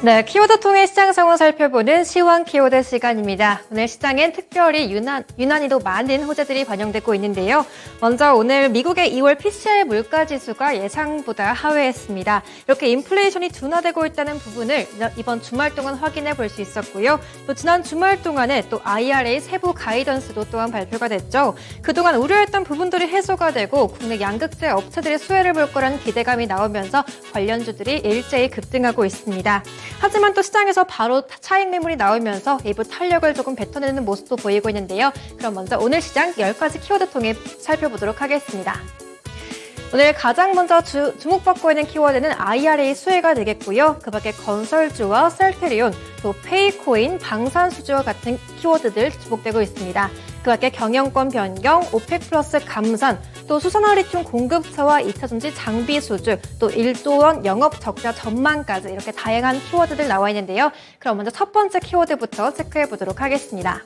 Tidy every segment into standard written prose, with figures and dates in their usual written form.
네, 키워드 통해 시장 상황 살펴보는 시황 키워드 시간입니다. 오늘 시장엔 특별히 유난히도 많은 호재들이 반영되고 있는데요. 먼저 오늘 미국의 2월 PCI 물가지수가 예상보다 하회했습니다. 이렇게 인플레이션이 둔화되고 있다는 부분을 이번 주말 동안 확인해 볼 수 있었고요. 또 지난 주말 동안에 또 IRA 세부 가이던스도 또한 발표가 됐죠. 그동안 우려했던 부분들이 해소가 되고 국내 양극재 업체들의 수혜를 볼 거라는 기대감이 나오면서 관련주들이 일제히 급등하고 있습니다. 하지만 또 시장에서 바로 차익 매물이 나오면서 일부 탄력을 조금 뱉어내는 모습도 보이고 있는데요. 그럼 먼저 오늘 시장 10가지 키워드 통해 살펴보도록 하겠습니다. 오늘 가장 먼저 주목받고 있는 키워드는 IRA 수혜가 되겠고요. 그 밖에 건설주와 셀트리온, 또 페이코인, 방산수주와 같은 키워드들 주목되고 있습니다. 그 밖에 경영권 변경, 오펙 플러스 감산, 또 수산화리튬 공급처와 2차전지 장비 수주, 또 1조 원 영업 적자 전망까지 이렇게 다양한 키워드들 나와 있는데요. 그럼 먼저 첫 번째 키워드부터 체크해 보도록 하겠습니다.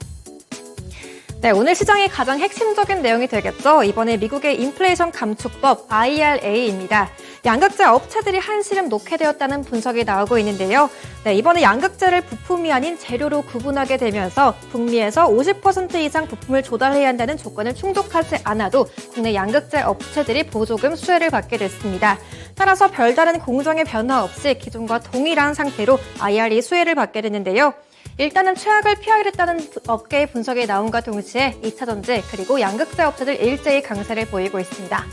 네, 오늘 시장의 가장 핵심적인 내용이 되겠죠. 이번에 미국의 인플레이션 감축법 IRA입니다. 양극재 업체들이 한시름 놓게 되었다는 분석이 나오고 있는데요. 네, 이번에 양극재를 부품이 아닌 재료로 구분하게 되면서 북미에서 50% 이상 부품을 조달해야 한다는 조건을 충족하지 않아도 국내 양극재 업체들이 보조금 수혜를 받게 됐습니다. 따라서 별다른 공정의 변화 없이 기존과 동일한 상태로 IRA 수혜를 받게 됐는데요. 일단은 최악을 피하겠다는 업계의 분석이 나온과 동시에 2차전지 그리고 양극재 업체들 일제히 강세를 보이고 있습니다.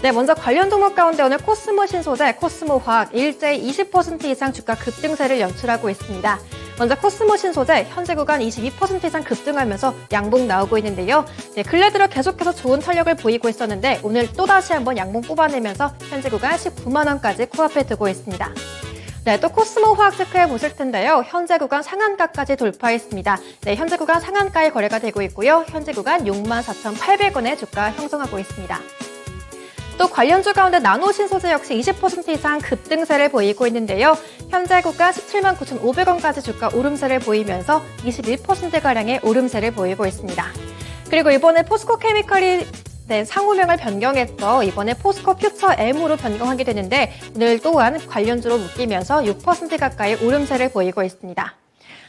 네, 먼저 관련 종목 가운데 오늘 코스모 신소재, 코스모 화학 일제히 20% 이상 주가 급등세를 연출하고 있습니다. 먼저 코스모 신소재 현재 구간 22% 이상 급등하면서 양봉 나오고 있는데요. 네, 근래 들어 계속해서 좋은 탄력을 보이고 있었는데 오늘 또다시 한번 양봉 뽑아내면서 현재 구간 19만 원까지 코앞에 두고 있습니다. 네, 또 코스모 화학 체크해 보실 텐데요. 현재 구간 상한가까지 돌파했습니다. 네, 현재 구간 상한가에 거래가 되고 있고요. 현재 구간 64,800원에 주가 형성하고 있습니다. 또 관련주 가운데 나노신소재 역시 20% 이상 급등세를 보이고 있는데요. 현재 구간 179,500원까지 주가 오름세를 보이면서 21%가량의 오름세를 보이고 있습니다. 그리고 이번에 포스코케미칼이 상호명을 변경해서 이번에 포스코 퓨처 M으로 변경하게 되는데 오늘 또한 관련주로 묶이면서 6% 가까이 오름세를 보이고 있습니다.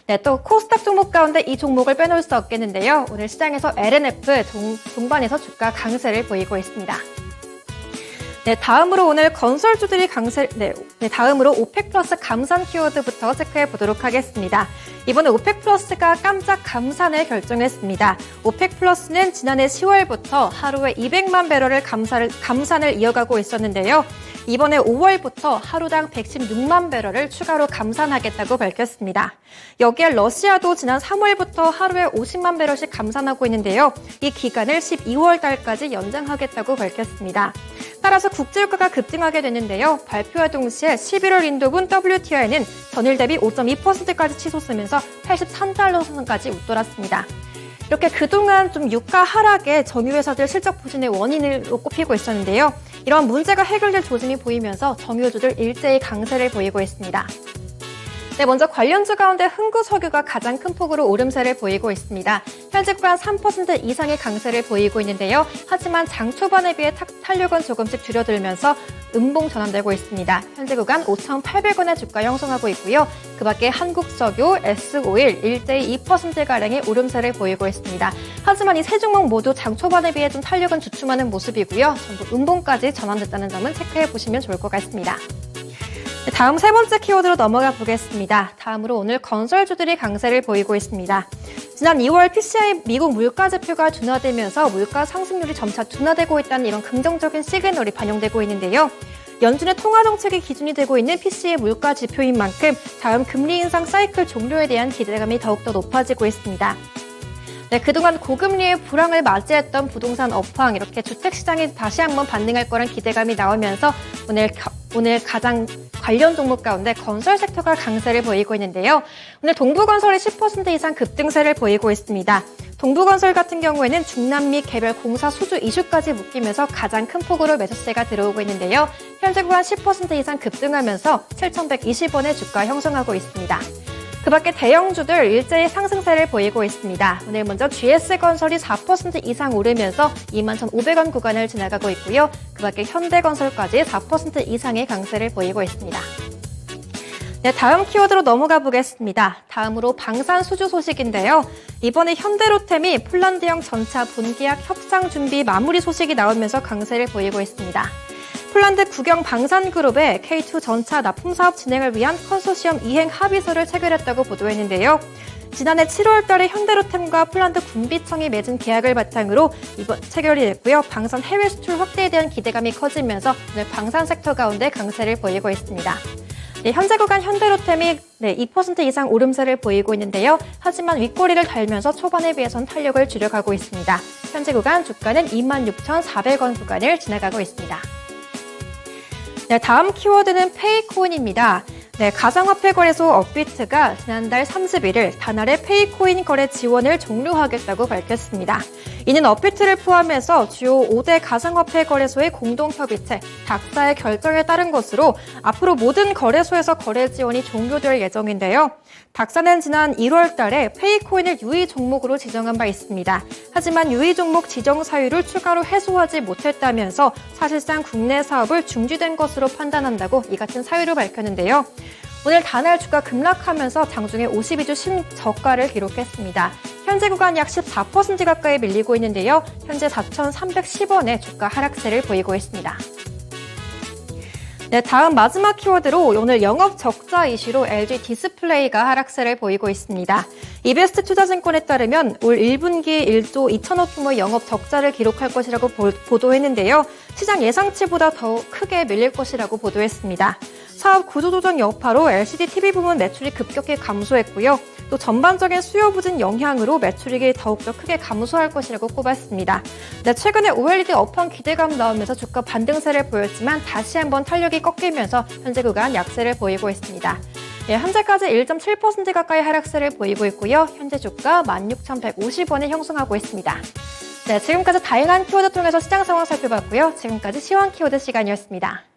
네, 또 코스닥 종목 가운데 이 종목을 빼놓을 수 없겠는데요. 오늘 시장에서 LNF 동반해서 주가 강세를 보이고 있습니다. 네, 다음으로 오늘 건설주들이 다음으로 오펙 플러스 감산 키워드부터 체크해 보도록 하겠습니다. 이번에 오펙 플러스가 깜짝 감산을 결정했습니다. 오펙 플러스는 지난해 10월부터 하루에 200만 배럴을 감산을 이어가고 있었는데요. 이번에 5월부터 하루당 116만 배럴을 추가로 감산하겠다고 밝혔습니다. 여기에 러시아도 지난 3월부터 하루에 50만 배럴씩 감산하고 있는데요. 이 기간을 12월 달까지 연장하겠다고 밝혔습니다. 따라서 국제유가가 급등하게 됐는데요. 발표와 동시에 11월 인도분 WTI는 전일 대비 5.2%까지 치솟으면서 83달러 선까지 웃돌았습니다. 이렇게 그동안 좀 유가 하락에 정유회사들 실적 부진의 원인으로 꼽히고 있었는데요. 이런 문제가 해결될 조짐이 보이면서 정유주들 일제히 강세를 보이고 있습니다. 네, 먼저 관련주 가운데 흥구석유가 가장 큰 폭으로 오름세를 보이고 있습니다. 현재 구간 3% 이상의 강세를 보이고 있는데요. 하지만 장 초반에 비해 탄력은 조금씩 줄어들면서 음봉 전환되고 있습니다. 현재 구간 5,800원의 주가 형성하고 있고요. 그 밖에 한국석유, S오일 일제히 2%가량의 오름세를 보이고 있습니다. 하지만 이 세 종목 모두 장 초반에 비해 좀 탄력은 주춤하는 모습이고요. 전부 음봉까지 전환됐다는 점은 체크해 보시면 좋을 것 같습니다. 다음 세 번째 키워드로 넘어가 보겠습니다. 다음으로 오늘 건설주들이 강세를 보이고 있습니다. 지난 2월 PCI 미국 물가지표가 둔화되면서 물가 상승률이 점차 둔화되고 있다는 이런 긍정적인 시그널이 반영되고 있는데요. 연준의 통화정책이 기준이 되고 있는 PCI 물가지표인 만큼 다음 금리 인상 사이클 종료에 대한 기대감이 더욱더 높아지고 있습니다. 네, 그동안 고금리의 불황을 맞이했던 부동산 업황, 이렇게 주택시장이 다시 한번 반등할 거란 기대감이 나오면서 오늘 가장 관련 종목 가운데 건설 섹터가 강세를 보이고 있는데요. 오늘 동부건설이 10% 이상 급등세를 보이고 있습니다. 동부건설 같은 경우에는 중남미 개별 공사 수주 이슈까지 묶이면서 가장 큰 폭으로 매수세가 들어오고 있는데요. 현재 구간 10% 이상 급등하면서 7,120원의 주가 형성하고 있습니다. 그 밖에 대형주들 일제히 상승세를 보이고 있습니다. 오늘 먼저 GS건설이 4% 이상 오르면서 21,500원 구간을 지나가고 있고요. 그 밖에 현대건설까지 4% 이상의 강세를 보이고 있습니다. 네, 다음 키워드로 넘어가 보겠습니다. 다음으로 방산수주 소식인데요. 이번에 현대로템이 폴란드형 전차 본계약 협상 준비 마무리 소식이 나오면서 강세를 보이고 있습니다. 폴란드 국영 방산그룹의 K2 전차 납품 사업 진행을 위한 컨소시엄 이행 합의서를 체결했다고 보도했는데요. 지난해 7월 달에 현대로템과 폴란드 군비청이 맺은 계약을 바탕으로 이번 체결이 됐고요. 방산 해외 수출 확대에 대한 기대감이 커지면서 오늘 방산 섹터 가운데 강세를 보이고 있습니다. 네, 현재 구간 현대로템이 2% 이상 오름세를 보이고 있는데요. 하지만 윗꼬리를 달면서 초반에 비해선 탄력을 줄여가고 있습니다. 현재 구간 주가는 26,400원 구간을 지나가고 있습니다. 네, 다음 키워드는 페이코인입니다. 네, 가상화폐 거래소 업비트가 지난달 31일 단할의 페이코인 거래 지원을 종료하겠다고 밝혔습니다. 이는 업비트를 포함해서 주요 5대 가상화폐 거래소의 공동협의체 닥사의 결정에 따른 것으로 앞으로 모든 거래소에서 거래 지원이 종료될 예정인데요. 닥사는 지난 1월 달에 페이코인을 유의 종목으로 지정한 바 있습니다. 하지만 유의 종목 지정 사유를 추가로 해소하지 못했다면서 사실상 국내 사업을 중지된 것으로 판단한다고 이 같은 사유를 밝혔는데요. 오늘 단할 주가 급락하면서 장중에 52주 신저가를 기록했습니다. 현재 구간 약 14% 가까이 밀리고 있는데요. 현재 4,310원의 주가 하락세를 보이고 있습니다. 네, 다음 마지막 키워드로 오늘 영업 적자 이슈로 LG 디스플레이가 하락세를 보이고 있습니다. 이베스트 투자증권에 따르면 올 1분기 1조 2천억 규모의 영업 적자를 기록할 것이라고 보도했는데요. 시장 예상치보다 더 크게 밀릴 것이라고 보도했습니다. 사업 구조조정 여파로 LCD TV 부문 매출이 급격히 감소했고요. 또 전반적인 수요 부진 영향으로 매출이익이 더욱더 크게 감소할 것이라고 꼽았습니다. 네, 최근에 OLED 업황 기대감 나오면서 주가 반등세를 보였지만 다시 한번 탄력이 꺾이면서 현재 구간 약세를 보이고 있습니다. 예, 현재까지 1.7% 가까이 하락세를 보이고 있고요. 현재 주가 16,150원에 형성하고 있습니다. 네, 지금까지 다양한 키워드 통해서 시장 상황 살펴봤고요. 지금까지 시황 키워드 시간이었습니다.